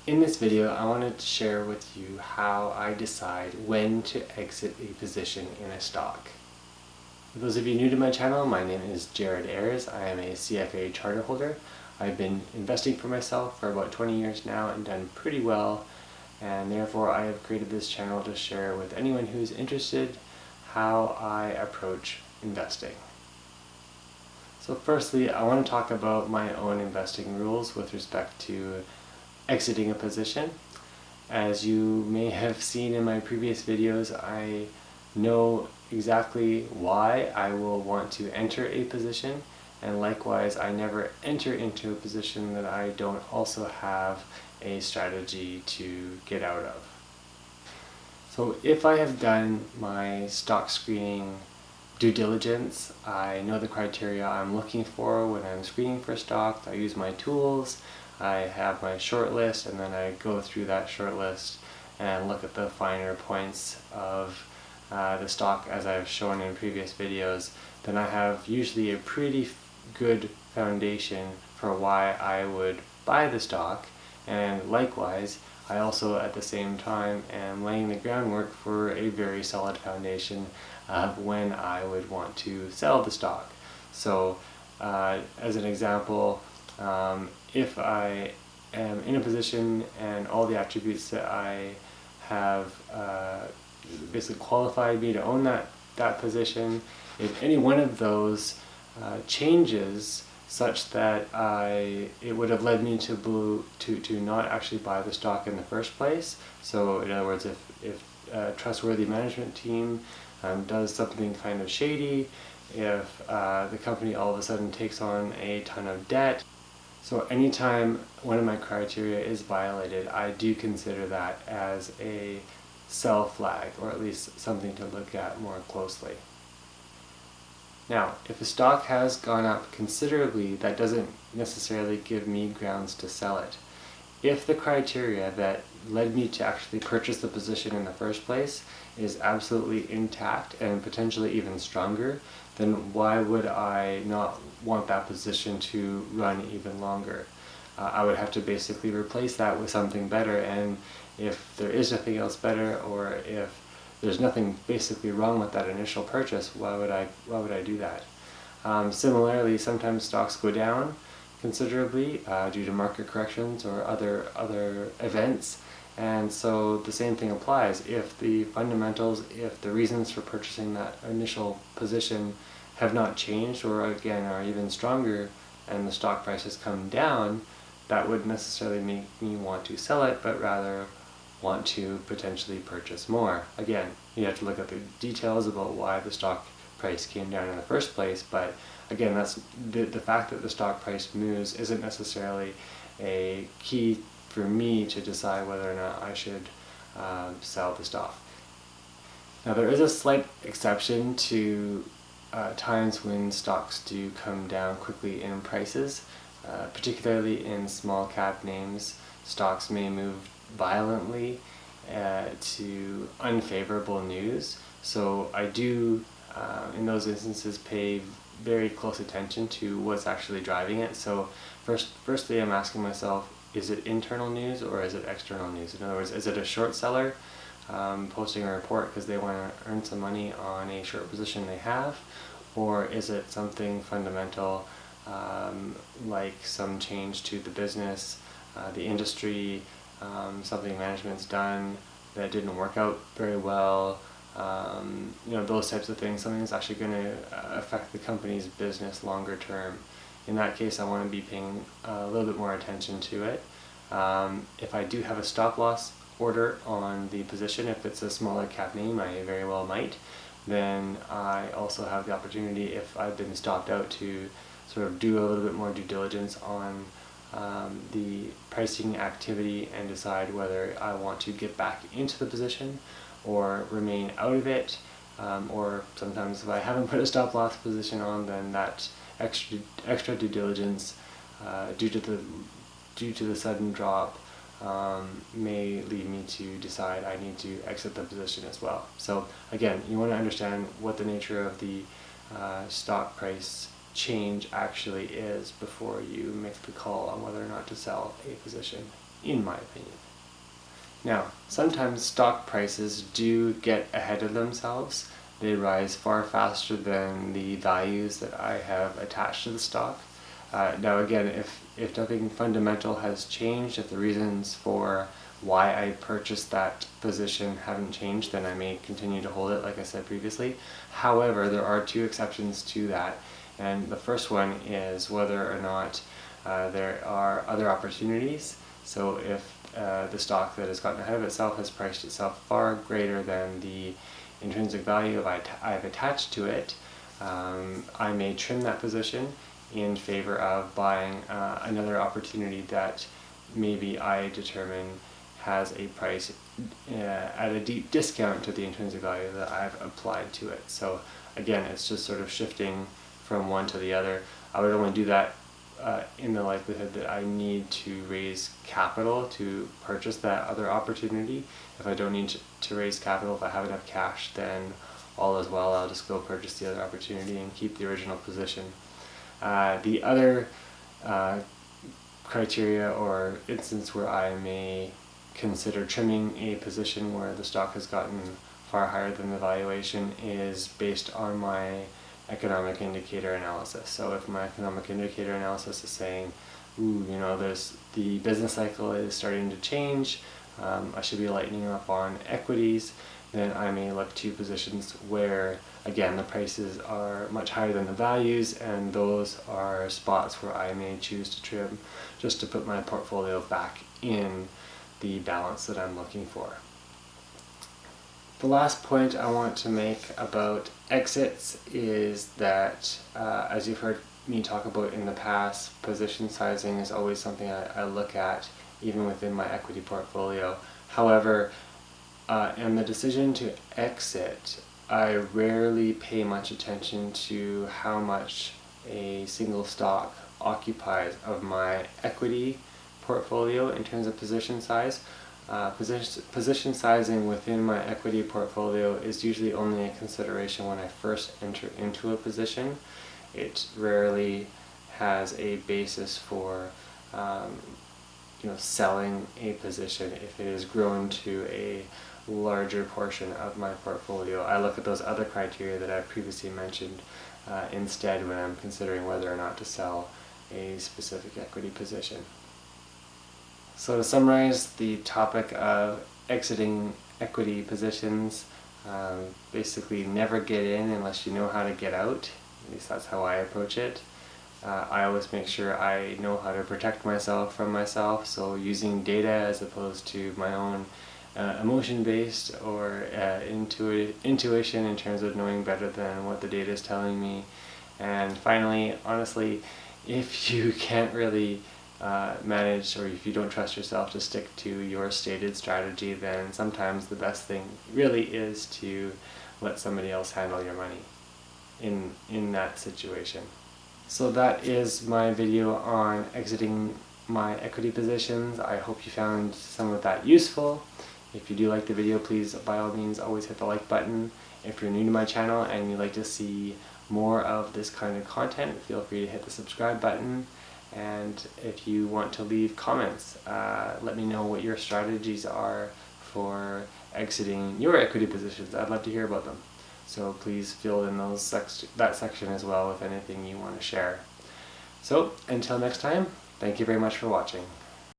In this video, I wanted to share with you how I decide when to exit a position in a stock. For those of you new to my channel, my name is Jared Ayers. I am a CFA charter holder. I've been investing for myself for about 20 years now and done pretty well, and therefore I have created this channel to share with anyone who is interested how I approach investing. So firstly, I want to talk about my own investing rules with respect to exiting a position. As you may have seen in my previous videos, I know exactly why I will want to enter a position, and likewise I never enter into a position that I don't also have a strategy to get out of. So if I have done my stock screening due diligence, I know the criteria I'm looking for when I'm screening for stocks, I use my tools, I have my short list, and then I go through that short list and look at the finer points of the stock as I've shown in previous videos, then I have usually a pretty good foundation for why I would buy the stock, and likewise I also at the same time am laying the groundwork for a very solid foundation of when I would want to sell the stock. So as an example, if I am in a position and all the attributes that I have basically qualified me to own that position, if any one of those changes such that it would have led me to not actually buy the stock in the first place. So in other words, if a trustworthy management team does something kind of shady, if the company all of a sudden takes on a ton of debt. So anytime one of my criteria is violated, I do consider that as a sell flag, or at least something to look at more closely. Now, if a stock has gone up considerably, that doesn't necessarily give me grounds to sell it. If the criteria that led me to actually purchase the position in the first place is absolutely intact and potentially even stronger, then why would I not want that position to run even longer? I would have to basically replace that with something better, and if there is nothing else better, or if there's nothing basically wrong with that initial purchase, why would I do that? Similarly, sometimes stocks go down considerably due to market corrections or other events, and so the same thing applies. If the fundamentals, if the reasons for purchasing that initial position have not changed, or again are even stronger, and the stock price has come down, that wouldn't necessarily make me want to sell it, but rather want to potentially purchase more. Again, you have to look at the details about why the stock price came down in the first place, but again, that's the fact that the stock price moves isn't necessarily a key for me to decide whether or not I should sell the stock. Now, there is a slight exception to times when stocks do come down quickly in prices, particularly in small cap names. Stocks may move violently to unfavorable news, so I do in those instances pay very close attention to what's actually driving it. So firstly I'm asking myself, is it internal news or is it external news? In other words, is it a short seller posting a report because they want to earn some money on a short position they have, or is it something fundamental like some change to the business, the industry, something management's done that didn't work out very well, those types of things, something that's actually going to affect the company's business longer term. In that case, I want to be paying a little bit more attention to it. If I do have a stop loss order on the position, if it's a smaller cap name, I very well might, then I also have the opportunity, if I've been stopped out, to sort of do a little bit more due diligence on the pricing activity and decide whether I want to get back into the position or remain out of it, or sometimes if I haven't put a stop loss position on, then that extra due diligence due to the sudden drop may lead me to decide I need to exit the position as well. So again, you want to understand what the nature of the stock price change actually is before you make the call on whether or not to sell a position. in my opinion. Now, sometimes stock prices do get ahead of themselves. They rise far faster than the values that I have attached to the stock. Now again, if nothing fundamental has changed, if the reasons for why I purchased that position haven't changed, then I may continue to hold it like I said previously. However, there are two exceptions to that, and the first one is whether or not there are other opportunities. So if the stock that has gotten ahead of itself has priced itself far greater than the intrinsic value I've attached to it, I may trim that position in favor of buying another opportunity that maybe I determine has a price at a deep discount to the intrinsic value that I've applied to it. So again, it's just sort of shifting from one to the other. I would only do that in the likelihood that I need to raise capital to purchase that other opportunity. If I don't need to raise capital, if I have enough cash, then all is well. I'll just go purchase the other opportunity and keep the original position. The other criteria or instance where I may consider trimming a position where the stock has gotten far higher than the valuation is based on my economic indicator analysis. So if my economic indicator analysis is saying, the business cycle is starting to change, I should be lightening up on equities, then I may look to positions where, again, the prices are much higher than the values, and those are spots where I may choose to trim just to put my portfolio back in the balance that I'm looking for. The last point I want to make about exits is that, as you've heard me talk about in the past, position sizing is always something I look at, even within my equity portfolio. However, in the decision to exit, I rarely pay much attention to how much a single stock occupies of my equity portfolio in terms of position size. Position sizing within my equity portfolio is usually only a consideration when I first enter into a position. It rarely has a basis for selling a position if it has grown to a larger portion of my portfolio. I look at those other criteria that I previously mentioned instead when I'm considering whether or not to sell a specific equity position. So to summarize the topic of exiting equity positions, basically never get in unless you know how to get out. At least that's how I approach it. I always make sure I know how to protect myself from myself, so using data as opposed to my own emotion-based or intuition in terms of knowing better than what the data is telling me. And finally, honestly, if you can't really manage, or if you don't trust yourself to stick to your stated strategy, then sometimes the best thing really is to let somebody else handle your money in that situation. So that is my video on exiting my equity positions. I hope you found some of that useful. If you do like the video, please by all means always hit the like button. If you're new to my channel and you'd like to see more of this kind of content, feel free to hit the subscribe button. And if you want to leave comments, let me know what your strategies are for exiting your equity positions. I'd love to hear about them. So please fill in that section as well with anything you want to share. So until next time, thank you very much for watching.